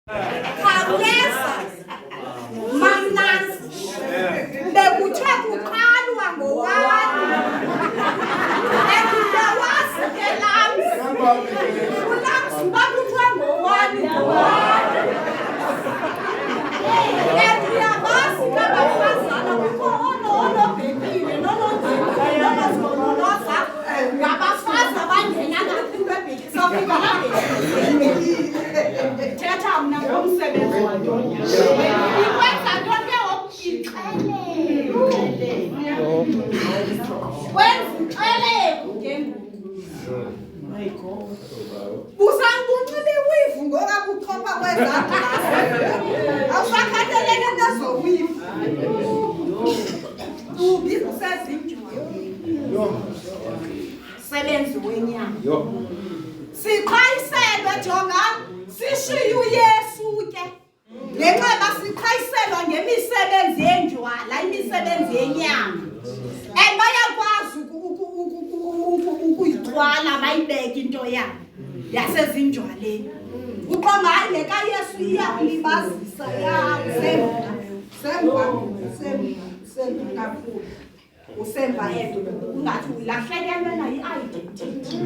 khawuleza mamnanzi bekuthe kuqalwa ngowani ekuyawazi ke lamzi ulamzi bakuthiwa ngowani ekuyabazi kabafazana kukho onobhekile nonozibonoloza ngabafazi abangena kakhulu ebheki sofika thetha mna ngomsebenzi ikwenza ntonke wokuyixele wenza uxeleko ngengubo busankunxila iwivu ngoka kuchopha kwezakho awusakhatheleke nezowivu ubi usezinjwaleni sebenzi wenyama siqhayiselwe jonga sishiye uYesu ke ngenxeba siqhayiselwa ngemisebenzi yenjwala imisebenzi yenyama bayakwazi ukuyigcwala bayibeke into yabo yasezinjwaleni uqonga hayi le kaYesu iyakulibazisa semva kakhulu usemva yedwa ungathi ulahlekelwe na i-identity